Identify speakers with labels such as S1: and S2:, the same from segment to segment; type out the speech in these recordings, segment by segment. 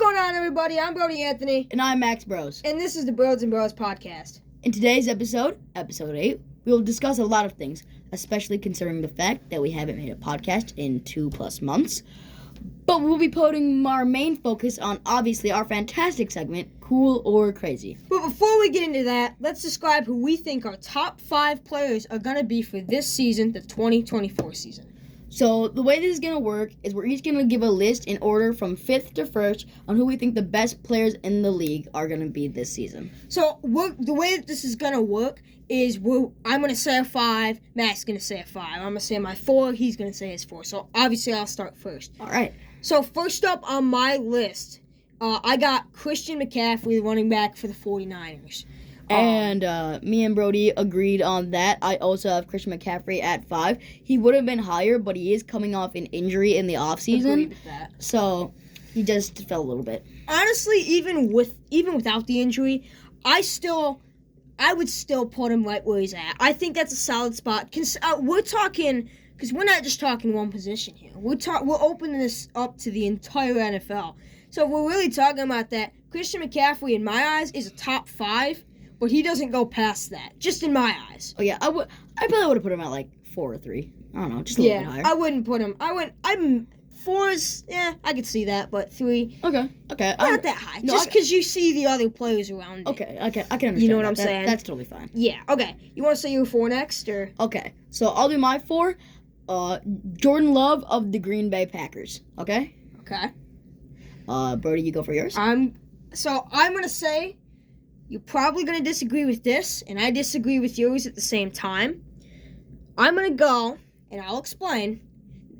S1: going on, everybody? I'm Brody Anthony.
S2: And I'm Max BROZ.
S1: And this is the BRODS and BROZ podcast.
S2: In today's episode 8, we will discuss a lot of things, especially considering the fact that we haven't made a podcast in 2+ months. But we'll be putting our main focus on, obviously, our fantastic segment, Cool or Crazy.
S1: But before we get into that, let's describe who we think our top 5 players are going to be for this season, the 2024 season.
S2: So the way this is going to work is we're each going to give a list in order from 5th to 1st on who we think the best players in the league are going to be this season.
S1: So the way that this is going to work is I'm going to say a 5, Matt's going to say a 5. I'm going to say my 4, he's going to say his 4. So obviously I'll start first.
S2: All right.
S1: So first up on my list, I got Christian McCaffrey, the running back for the 49ers.
S2: And me and Brody agreed on that. I also have Christian McCaffrey at 5. He would have been higher, but he is coming off an injury in the offseason.
S1: Agreed with that.
S2: So he just fell a little bit.
S1: Honestly, even without the injury, I would still put him right where he's at. I think that's a solid spot. We're talking, because we're not just talking one position here. We're opening this up to the entire NFL. So if we're really talking about that, Christian McCaffrey, in my eyes, is a top 5. But he doesn't go past that, just in my eyes.
S2: Oh, yeah. I probably would have put him at, 4 or 3. I don't know, just a little bit higher.
S1: I wouldn't put him. I'm 4's, I could see that, but 3.
S2: Okay.
S1: Not that high. No, just because you see the other players around it.
S2: Okay, I can understand.
S1: You know what I'm saying?
S2: That's totally fine.
S1: Yeah, okay. You want to say your 4 next, or?
S2: Okay, so I'll do my 4. Jordan Love of the Green Bay Packers, okay?
S1: Okay.
S2: Brody, you go for yours.
S1: I'm going to say, you're probably going to disagree with this, and I disagree with yours at the same time. I'm going to go, and I'll explain,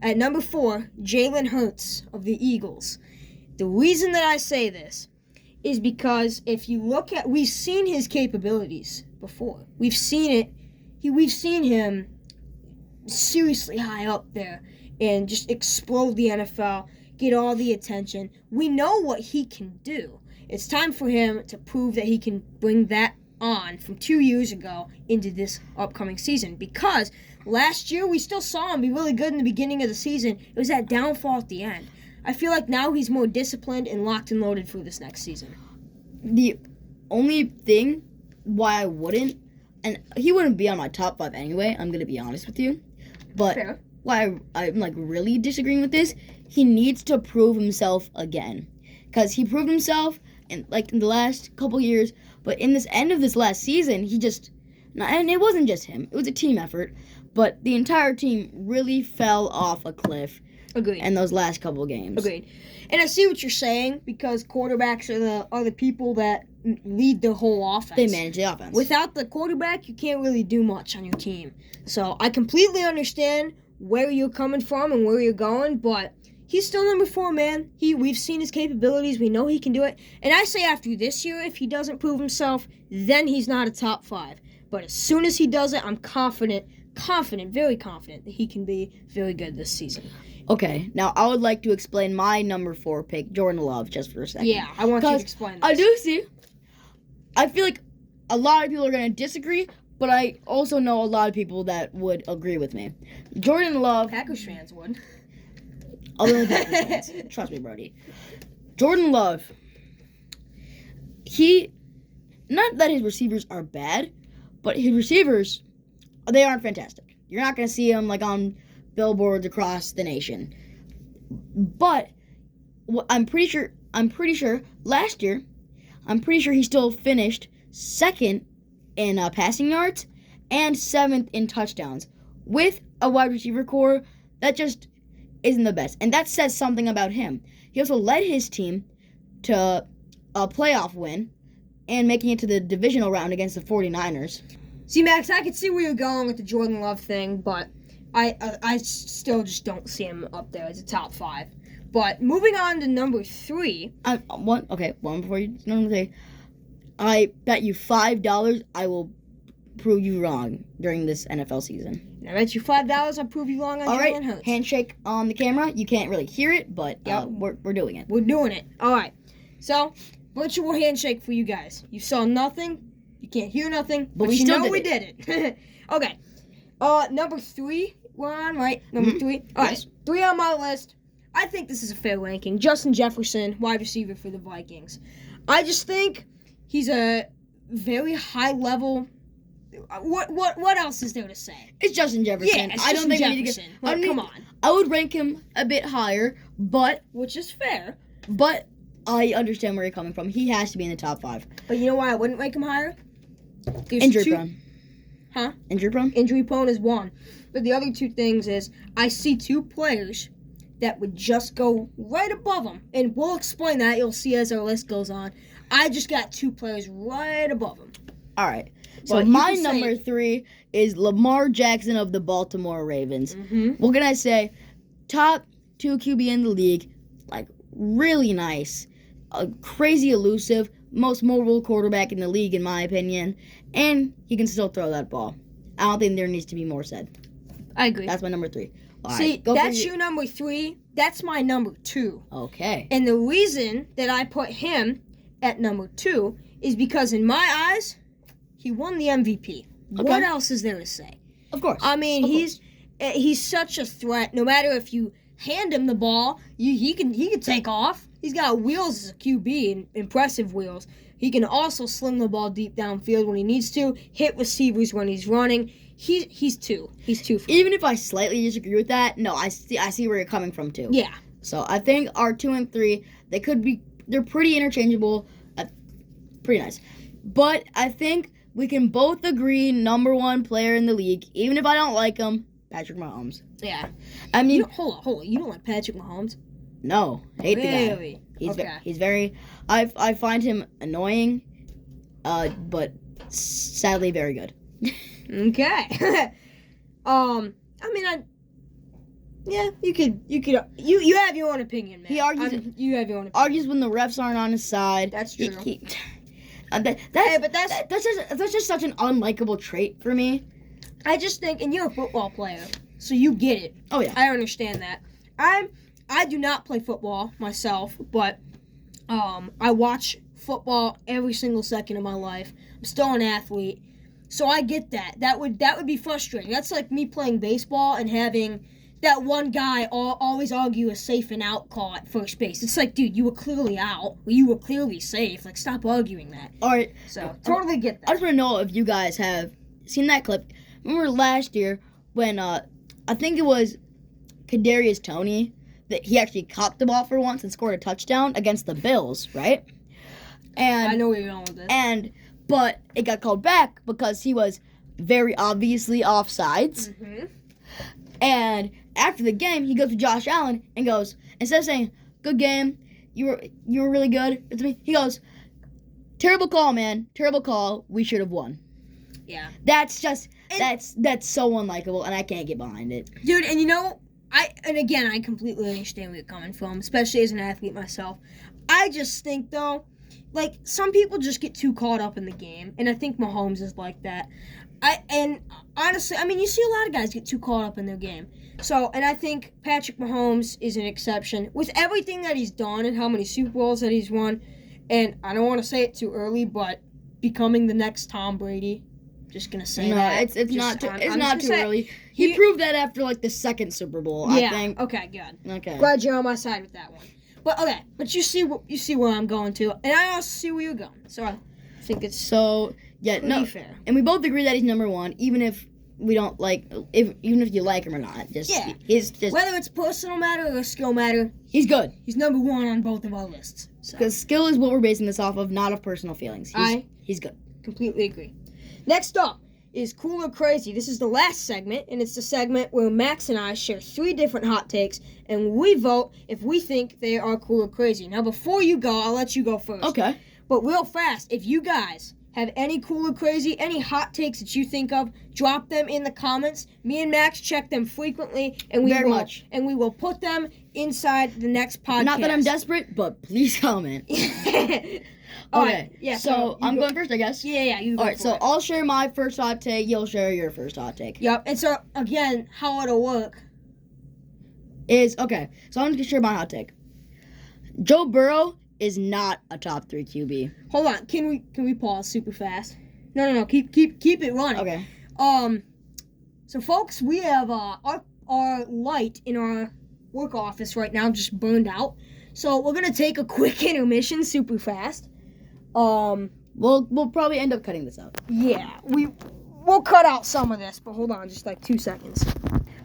S1: at number 4, Jalen Hurts of the Eagles. The reason that I say this is because if you look at, we've seen his capabilities before. We've seen him seriously high up there and just explode the NFL, get all the attention. We know what he can do. It's time for him to prove that he can bring that on from 2 years ago into this upcoming season. Because last year, we still saw him be really good in the beginning of the season. It was that downfall at the end. I feel like now he's more disciplined and locked and loaded for this next season.
S2: The only thing why I wouldn't, and he wouldn't be on my top 5 anyway, I'm going to be honest with you. But
S1: Fair.
S2: why I'm really disagreeing with this, he needs to prove himself again. Because he proved himself in the last couple years, but in this end of this last season, and it wasn't just him, it was a team effort, but the entire team really fell off a cliff.
S1: Agreed.
S2: In those last couple games.
S1: Agreed. And I see what you're saying, because quarterbacks are the people that lead the whole offense.
S2: They manage the offense.
S1: Without the quarterback, you can't really do much on your team. So I completely understand where you're coming from and where you're going, but he's still number 4, man. We've seen his capabilities. We know he can do it. And I say after this year, if he doesn't prove himself, then he's not a top 5. But as soon as he does it, I'm confident, very confident that he can be very good this season.
S2: Okay, now I would like to explain my number 4 pick, Jordan Love, just for a second.
S1: Yeah, I want you to explain this.
S2: I do see. I feel like a lot of people are going to disagree, but I also know a lot of people that would agree with me. Jordan Love.
S1: Packers fans would.
S2: Other than Packers fans. Trust me, Brody. Jordan Love. Not that his receivers are bad, but his receivers, they aren't fantastic. You're not going to see him on billboards across the nation. But I'm pretty sure last year, he still finished 2nd in passing yards and 7th in touchdowns with a wide receiver core that just isn't the best. And that says something about him. He also led his team to a playoff win and making it to the divisional round against the 49ers.
S1: See, Max, I can see where you're going with the Jordan Love thing, but I still just don't see him up there as a top 5. But moving on to number 3.
S2: One before you number 3. I bet you $5 I will prove you wrong during this NFL season.
S1: And I bet you $5 I'll prove you wrong on Jalen Hurts.
S2: All right, handshake on the camera. You can't really hear it, but we're doing it.
S1: We're doing it. All right. So, virtual handshake for you guys. You saw nothing. You can't hear nothing, but we still did it. Okay. Number 3, we're on, right? Number 3. All right. 3 on my list. I think this is a fair ranking. Justin Jefferson, wide receiver for the Vikings. I just think he's a very high level. What else is there to say?
S2: It's Justin Jefferson.
S1: Yeah, it's
S2: I don't
S1: Justin
S2: think we need to
S1: Jefferson.
S2: get. I don't
S1: Come
S2: need-
S1: on,
S2: I would rank him a bit higher, but
S1: which is fair.
S2: I understand where you're coming from. He has to be in the top 5.
S1: But you know why I wouldn't rank him higher? There's
S2: Injury
S1: two-
S2: prone.
S1: Huh?
S2: Injury prone?
S1: Injury prone is one. But the other two things is I see 2 players that would just go right above him. And we'll explain that. You'll see as our list goes on. I just got 2 players right above him.
S2: All right. So
S1: Well, you
S2: my
S1: can
S2: number
S1: say-
S2: 3 is Lamar Jackson of the Baltimore Ravens.
S1: Mm-hmm.
S2: What can I say? Top 2 QB in the league. Like, really nice. Crazy elusive. Most mobile quarterback in the league, in my opinion. And he can still throw that ball. I don't think there needs to be more said.
S1: I agree.
S2: That's my number 3. All
S1: See,
S2: right, go for
S1: that's your number 3. That's my number 2.
S2: Okay.
S1: And the reason that I put him at number 2 is because in my eyes, he won the MVP.
S2: Okay.
S1: What else is there to say?
S2: Of course.
S1: I mean,
S2: Of
S1: he's such a threat. No matter if you hand him the ball, he can take off. He's got wheels as a QB, and impressive wheels. He can also sling the ball deep downfield when he needs to, hit receivers when he's running. He's 2. He's 2 for me.
S2: Even if I slightly disagree with that, no, I see where you're coming from too.
S1: Yeah.
S2: So I think our 2 and 3, they're pretty interchangeable, pretty nice. But I think we can both agree number 1 player in the league, even if I don't like him, Patrick Mahomes.
S1: Yeah.
S2: I mean,
S1: Hold on. You don't like Patrick Mahomes?
S2: no, hate the guy.
S1: Really?
S2: He's very. I find him annoying, but sadly very good.
S1: Okay. You have your own opinion, man.
S2: He argues-
S1: you have your own opinion.
S2: Argues when the refs aren't on his side.
S1: That's true.
S2: That's just such an unlikable trait for me.
S1: I just think, and you're a football player, so you get it.
S2: Oh yeah.
S1: I understand that. I do not play football myself, but I watch football every single second of my life. I'm still an athlete, so I get that. That would be frustrating. That's like me playing baseball and having that one guy always argue a safe and out call at first base. It's like, dude, you were clearly out. You were clearly safe. Like, stop arguing that.
S2: All right.
S1: So, totally get
S2: I
S1: that.
S2: just want to know if you guys have seen that clip. Remember last year when I think it was Kadarius Toney that he actually caught the ball for once and scored a touchdown against the Bills, right? And
S1: I know where you're going with this.
S2: But it got called back because he was very obviously offsides.
S1: Mm-hmm.
S2: And after the game, he goes to Josh Allen and goes, instead of saying, "Good game, you were really good," it's me. He goes, "Terrible call, man. Terrible call. We should have won."
S1: Yeah.
S2: That's just that's so unlikable, and I can't get behind it.
S1: Dude, and you know, I completely understand where you're coming from, especially as an athlete myself. I just think, though, like, some people just get too caught up in the game, and I think Mahomes is like that. Honestly, I mean, you see a lot of guys get too caught up in their game. So, and I think Patrick Mahomes is an exception. With everything that he's done and how many Super Bowls that he's won, and I don't want to say it too early, but becoming the next Tom Brady. Just gonna say that.
S2: It's not too early. He proved that after like the second Super Bowl.
S1: Yeah.
S2: I think.
S1: Okay. Good.
S2: Okay.
S1: Glad you're on my side with that one. But you see where I'm going to, and I also see where you're going. So I think it's
S2: So yeah,
S1: pretty fair.
S2: and we both agree that he's number 1, even if we don't like, even if you like him or not.
S1: Yeah.
S2: He's just
S1: Whether it's personal matter or skill matter,
S2: he's good.
S1: he's number 1 on both of our lists. So
S2: Because skill is what we're basing this off of, not of personal feelings. He's good.
S1: completely agree. Next up is Cool or Crazy. This is the last segment, and it's the segment where Max and I share 3 different hot takes, and we vote if we think they are cool or crazy. Now, before you go, I'll let you go first.
S2: Okay.
S1: But real fast, if you guys have any cool or crazy, any hot takes that you think of, drop them in the comments. Me and Max check them frequently, and we will put them inside the next podcast.
S2: Not that I'm desperate, but please comment.
S1: All
S2: Okay.
S1: right. Yeah.
S2: So I'm going first, I guess.
S1: Yeah. You go.
S2: All right.
S1: for
S2: So
S1: it.
S2: I'll share my first hot take. You'll share your first hot take.
S1: Yep. And so again, how it'll work.
S2: Is okay. So I'm going to share my hot take. Joe Burrow is not a top 3 QB.
S1: Hold on. Can we pause super fast? No. Keep it running.
S2: Okay.
S1: So folks, we have our light in our work office right now, just burned out. So we're gonna take a quick intermission, super fast.
S2: We'll probably end up cutting this out.
S1: Yeah, we'll cut out some of this, but hold on, just like 2 seconds.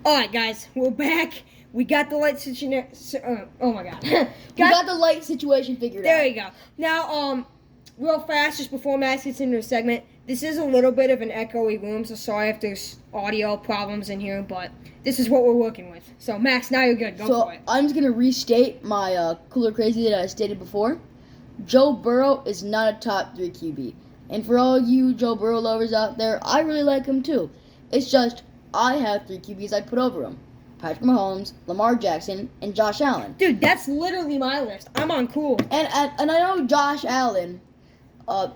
S1: All right, guys, we're back. We got the light situation. Oh my God,
S2: We got the light situation figured out.
S1: there you go. Now, real fast, just before Max gets into the segment, this is a little bit of an echoey room, so sorry if there's audio problems in here, but this is what we're working with. So, Max, now you're good. Go for it.
S2: I'm just gonna restate my cooler crazy that I stated before. Joe Burrow is not a top 3 QB, and for all you Joe Burrow lovers out there, I really like him too. It's just I have 3 QBs I'd put over him: Patrick Mahomes, Lamar Jackson, and Josh Allen.
S1: Dude, that's literally my list. I'm on cool.
S2: And I know Josh Allen,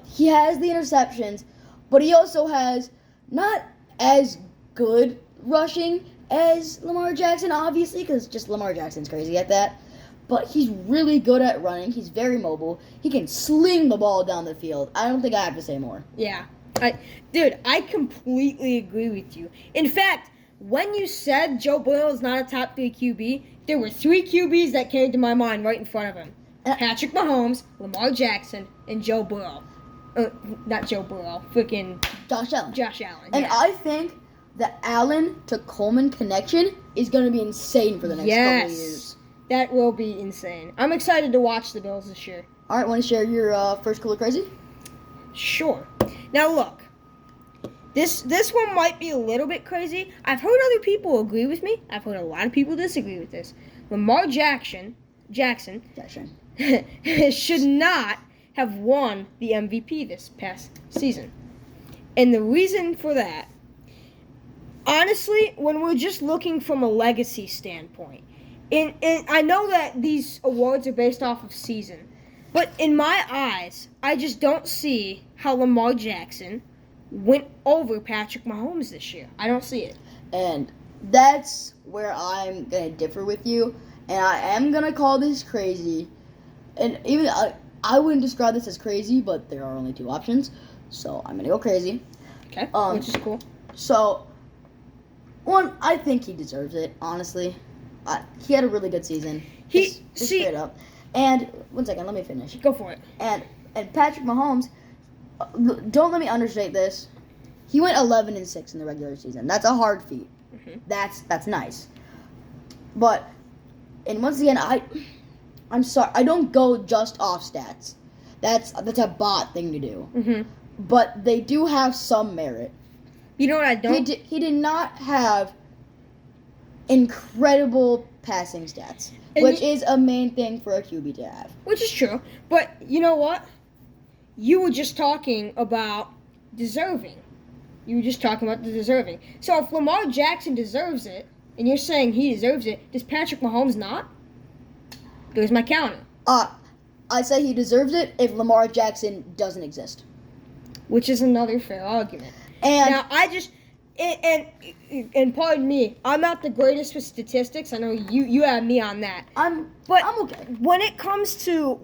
S2: he has the interceptions, but he also has not as good rushing as Lamar Jackson, obviously, because just Lamar Jackson's crazy at that. But he's really good at running. He's very mobile. He can sling the ball down the field. I don't think I have to say more.
S1: Yeah. I completely agree with you. In fact, when you said Joe Burrow is not a top 3 QB, there were 3 QBs that came to my mind right in front of him. Patrick Mahomes, Lamar Jackson, and Joe Burrow. Not Joe Burrow. Freaking
S2: Josh Allen.
S1: Josh Allen.
S2: And
S1: yeah.
S2: I think the Allen to Coleman connection is going to be insane for the next couple of years.
S1: That will be insane. I'm excited to watch the Bills this year.
S2: All right, want to share your first cooler crazy?
S1: Sure. Now look, this one might be a little bit crazy. I've heard other people agree with me. I've heard a lot of people disagree with this. Lamar Jackson should not have won the MVP this past season. And the reason for that, honestly, when we're just looking from a legacy standpoint, and I know that these awards are based off of season, but in my eyes, I just don't see how Lamar Jackson went over Patrick Mahomes this year. I don't see it.
S2: And that's where I'm going to differ with you. And I am going to call this crazy. And even I wouldn't describe this as crazy, but there are only 2 options. So I'm going to go crazy.
S1: Okay, which is cool.
S2: So, one, I think he deserves it, honestly. He had a really good season. Just straight up. And, one second, let me finish.
S1: Go for it.
S2: And Patrick Mahomes, don't let me understate this. He went 11-6 in the regular season. That's a hard feat.
S1: Mm-hmm.
S2: That's nice. But, and once again, I'm sorry, I don't go just off stats. That's a bot thing to do.
S1: Mm-hmm.
S2: But they do have some merit.
S1: You know what I don't?
S2: He did not have incredible passing stats, which is a main thing for a QB to have.
S1: Which is true. But you know what? You were just talking about deserving. You were just talking about the deserving. So if Lamar Jackson deserves it, and you're saying he deserves it, does Patrick Mahomes not? There's my counter.
S2: I say he deserves it if Lamar Jackson doesn't exist.
S1: Which is another fair argument.
S2: And
S1: now I just and pardon me, I'm not the greatest with statistics. I know you have me on that.
S2: I'm okay.
S1: When it comes to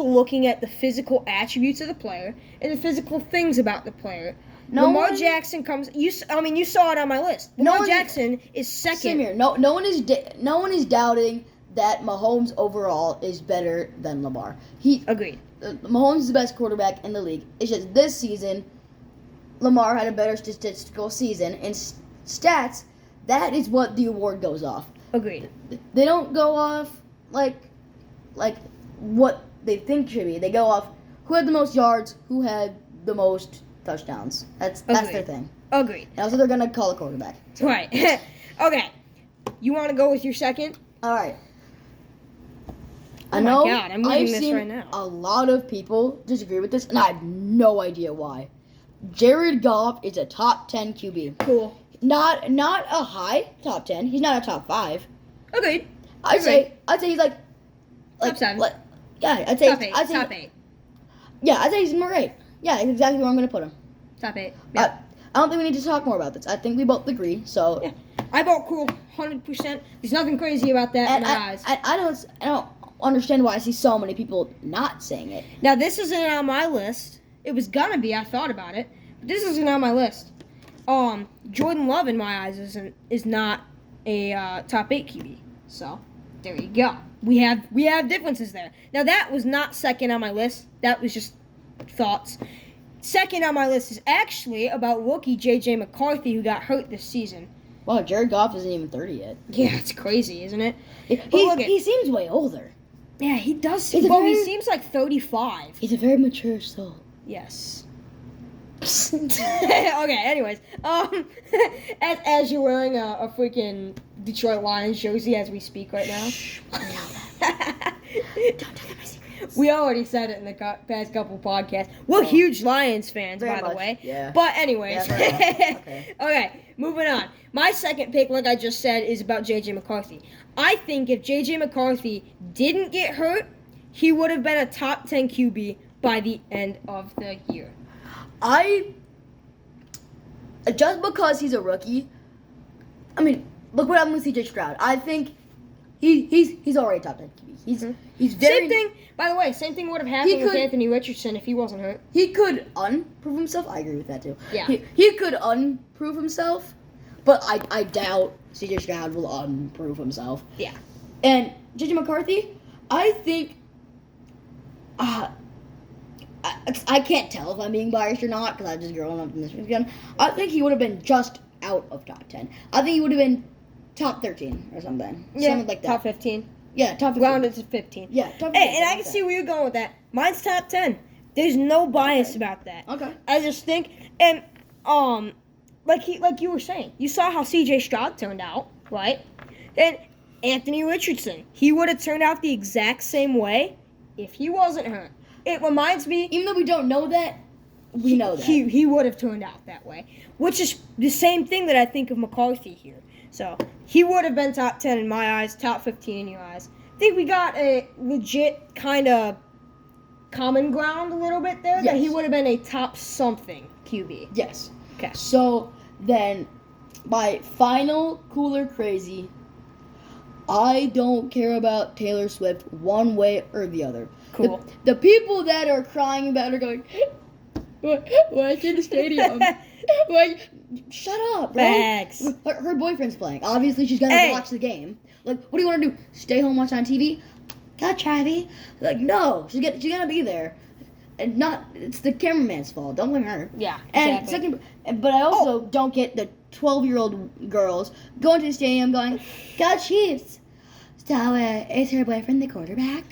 S1: looking at the physical attributes of the player and the physical things about the player, Lamar Jackson comes. You saw it on my list. Lamar Jackson is second.
S2: Same here. No one is doubting that Mahomes overall is better than Lamar.
S1: Agreed.
S2: Mahomes is the best quarterback in the league. It's just this season, Lamar had a better statistical season. And stats, that is what the award goes off.
S1: Agreed.
S2: They don't go off like what they think should be. They go off who had the most yards, who had the most touchdowns. That's their thing.
S1: Agreed.
S2: And also they're going to call a quarterback. So.
S1: Right. Okay. You want to go with your second?
S2: All right.
S1: Oh my God, I'm reading this
S2: seen
S1: right now.
S2: A lot of people disagree with this, and I have no idea why. Jared Goff is a top 10 QB.
S1: Cool.
S2: Not a high top 10. He's not a top 5.
S1: Agreed.
S2: I'd say he's like
S1: top 7.
S2: Yeah, I'd say
S1: top 8.
S2: Yeah, I'd say he's number 8. Yeah, that's exactly where I'm gonna put him.
S1: Top 8. Yeah.
S2: I don't think we need to talk more about this. I think we both agree. So
S1: yeah. I vote cool 100%. There's nothing crazy about that in my eyes.
S2: I don't understand why I see so many people not saying it.
S1: Now this isn't on my list. It was gonna be. I thought about it, but this isn't on my list. Jordan Love in my eyes is not a top 8 QB. So There you go. We have differences there. Now that was not second on my list. That was just thoughts. Second on my list is actually about rookie J.J. McCarthy, who got hurt this season.
S2: Wow, Jared Goff isn't even 30 yet.
S1: Yeah, it's crazy, isn't it?
S2: He seems way older.
S1: Yeah, he does.
S2: He
S1: seems like 35.
S2: He's a very mature soul.
S1: Yes. Okay, anyways. As you're wearing a freaking Detroit Lions jersey as we speak right now.
S2: Shh, don't tell them my secrets.
S1: We already said it in the past couple podcasts. We're huge Lions fans, by the way.
S2: Yeah.
S1: But anyways.
S2: Yeah,
S1: Okay, moving on. My second pick, like I just said, is about J.J. McCarthy. I think if J.J. McCarthy didn't get hurt, he would have been a top 10 QB by the end of the year.
S2: Just because he's a rookie, I mean, look what happened with C.J. Stroud. I think he's already top 10 QB. He's very...
S1: Same thing, by the way, same thing would have happened with Anthony Richardson if he wasn't hurt.
S2: He could unprove himself. I agree with that, too.
S1: Yeah.
S2: He could unprove himself, but I doubt C.J. Stroud will unprove himself.
S1: Yeah.
S2: And J.J. McCarthy, I think... I can't tell if I'm being biased or not because I've just grown up in this weekend. I think he would have been just out of top 10. I think he would have been top 13 or something.
S1: Yeah,
S2: something like that.
S1: top 15.
S2: Yeah, top 15.
S1: Rounded to 15.
S2: Yeah, top 15.
S1: And I can see where you're going with that. Mine's top 10. There's no bias about that.
S2: Okay.
S1: I just think, and like you were saying, you saw how C.J. Stroud turned out, right? And Anthony Richardson, he would have turned out the exact same way if he wasn't hurt. It reminds me...
S2: Even though we don't know that, we know that.
S1: He would have turned out that way. Which is the same thing that I think of McCarthy here. So, he would have been top 10 in my eyes, top 15 in your eyes. I think we got a legit kind of common ground a little bit there.
S2: Yes.
S1: That he would have been a top something QB.
S2: Yes.
S1: Okay.
S2: So, then, my final cooler crazy... I don't care about Taylor Swift one way or the other.
S1: Cool.
S2: The people that are crying about her going, why in the stadium? Why? Shut up, right?
S1: Facts.
S2: Her boyfriend's playing. Obviously, she's gonna watch the game. Like, what do you want to do? Stay home, watch on TV? God, Travi. Like, no, she's gonna be there. And it's the cameraman's fault. Don't blame her.
S1: Yeah,
S2: And
S1: exactly.
S2: but I also don't get the 12-year-old girls going to the stadium going, "Go Chiefs." So, is her boyfriend the quarterback?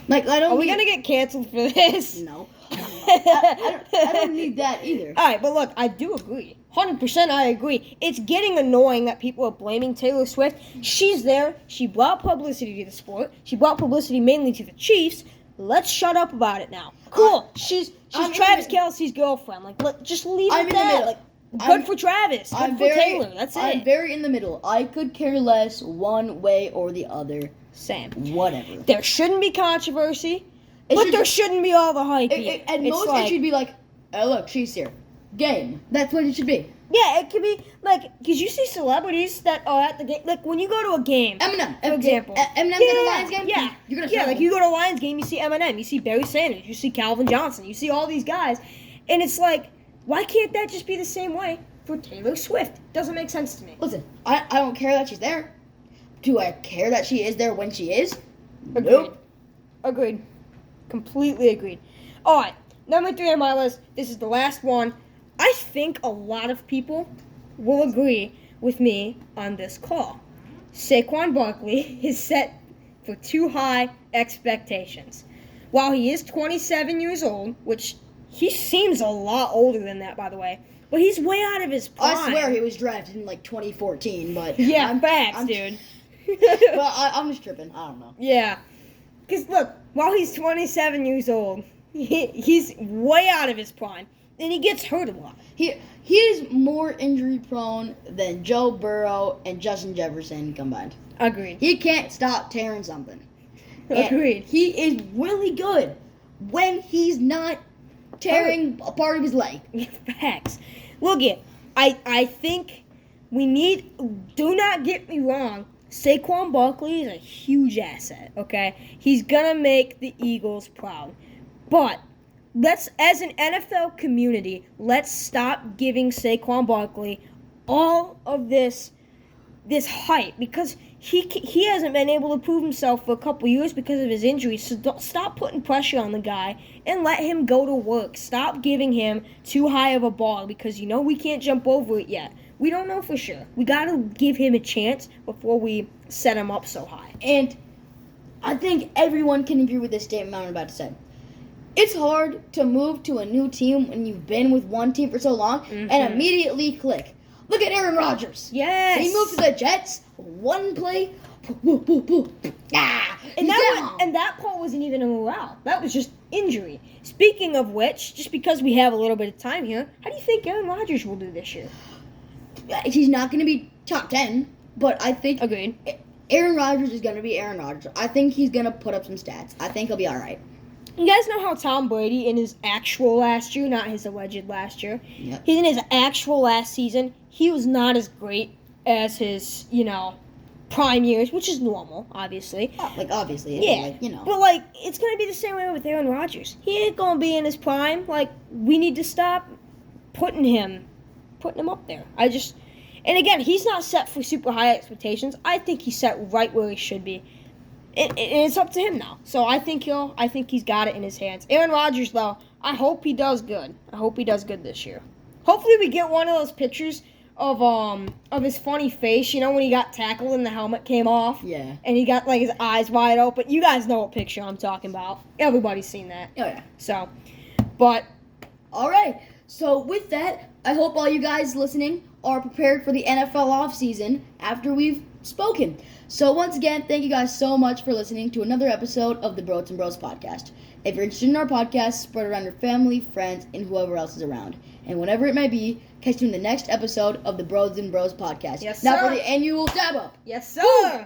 S2: Like, I don't.
S1: Are we gonna get canceled for this?
S2: No. I don't need that either.
S1: All right, but look, I do agree. 100% I agree. It's getting annoying that people are blaming Taylor Swift. She's there. She brought publicity to the sport. She brought publicity mainly to the Chiefs. Let's shut up about it now. Cool. She's Travis Kelce's girlfriend. Like, just leave it at that. Like, good for Travis. Good for Taylor. That's it.
S2: I'm very in the middle. I could care less one way or the other.
S1: Same.
S2: Whatever.
S1: There shouldn't be controversy, but there shouldn't be all the hype.
S2: At most, it should be like, oh, look, she's here. Game. That's what it should be.
S1: Yeah, it could be, like, because you see celebrities that are at the game. Like, when you go to a game,
S2: Eminem,
S1: for example.
S2: Eminem's at a Lions game?
S1: Yeah.
S2: You're gonna
S1: like, you go to a Lions game, you see Eminem, you see Barry Sanders, you see Calvin Johnson, you see all these guys. And it's like, why can't that just be the same way for Taylor Swift? Doesn't make sense to me.
S2: Listen, I don't care that she's there. Do I care that she is there when she is?
S1: Agreed.
S2: Nope.
S1: Agreed. Completely agreed. All right, number 3 on my list. This is the last one. I think a lot of people will agree with me on this call. Saquon Barkley is set for too high expectations. While he is 27 years old, which he seems a lot older than that, by the way, but he's way out of his prime.
S2: I swear he was drafted in like 2014, but
S1: yeah, facts, dude.
S2: But I'm just tripping. I don't know.
S1: Yeah, because look, while he's 27 years old, he's way out of his prime, and he gets hurt a lot.
S2: He is more injury prone than Joe Burrow and Justin Jefferson combined.
S1: Agreed.
S2: He can't stop tearing something.
S1: Agreed.
S2: He is really good when he's not tearing a part of his leg.
S1: Facts. Look it. I think we need. Do not get me wrong. Saquon Barkley is a huge asset. Okay, he's gonna make the Eagles proud. But as an NFL community, let's stop giving Saquon Barkley all of this hype, because he hasn't been able to prove himself for a couple years because of his injuries. So stop putting pressure on the guy and let him go to work. Stop giving him too high of a bar because we can't jump over it yet. We don't know for sure. We got to give him a chance before we set him up so high.
S2: And I think everyone can agree with this statement I'm about to say. It's hard to move to a new team when you've been with one team for so long and immediately click. Look at Aaron Rodgers.
S1: Yes.
S2: He moved to the Jets, one play,
S1: and that part wasn't even a morale. That was just injury. Speaking of which, just because we have a little bit of time here, how do you think Aaron Rodgers will do this year?
S2: He's not going to be top 10, but I think
S1: Agreed.
S2: Aaron Rodgers is going to be Aaron Rodgers. I think he's going to put up some stats. I think he'll be all right.
S1: You guys know how Tom Brady in his actual last year, not his alleged last year,
S2: Yep.
S1: in his actual last season, he was not as great as his, prime years, which is normal, obviously.
S2: Obviously.
S1: Yeah. But, it's going to be the same way with Aaron Rodgers. He ain't going to be in his prime. We need to stop putting him up there. And again, he's not set for super high expectations. I think he's set right where he should be. And it's up to him now. So I think he's got it in his hands. Aaron Rodgers, though, I hope he does good. I hope he does good this year. Hopefully we get one of those pictures of his funny face, when he got tackled and the helmet came off.
S2: Yeah.
S1: And he got his eyes wide open. You guys know what picture I'm talking about. Everybody's seen that.
S2: Oh yeah.
S1: So, but
S2: all right. So with that, I hope all you guys listening are prepared for the NFL offseason after we've spoken. So once again, thank you guys so much for listening to another episode of the BRODS and BROZ podcast. If you're interested in our podcast, spread it around your family, friends, and whoever else is around. And whatever it may be, catch you in the next episode of the BRODS and BROZ podcast.
S1: Yes,
S2: Now
S1: sir.
S2: for the annual dab up.
S1: Yes, sir. Woo!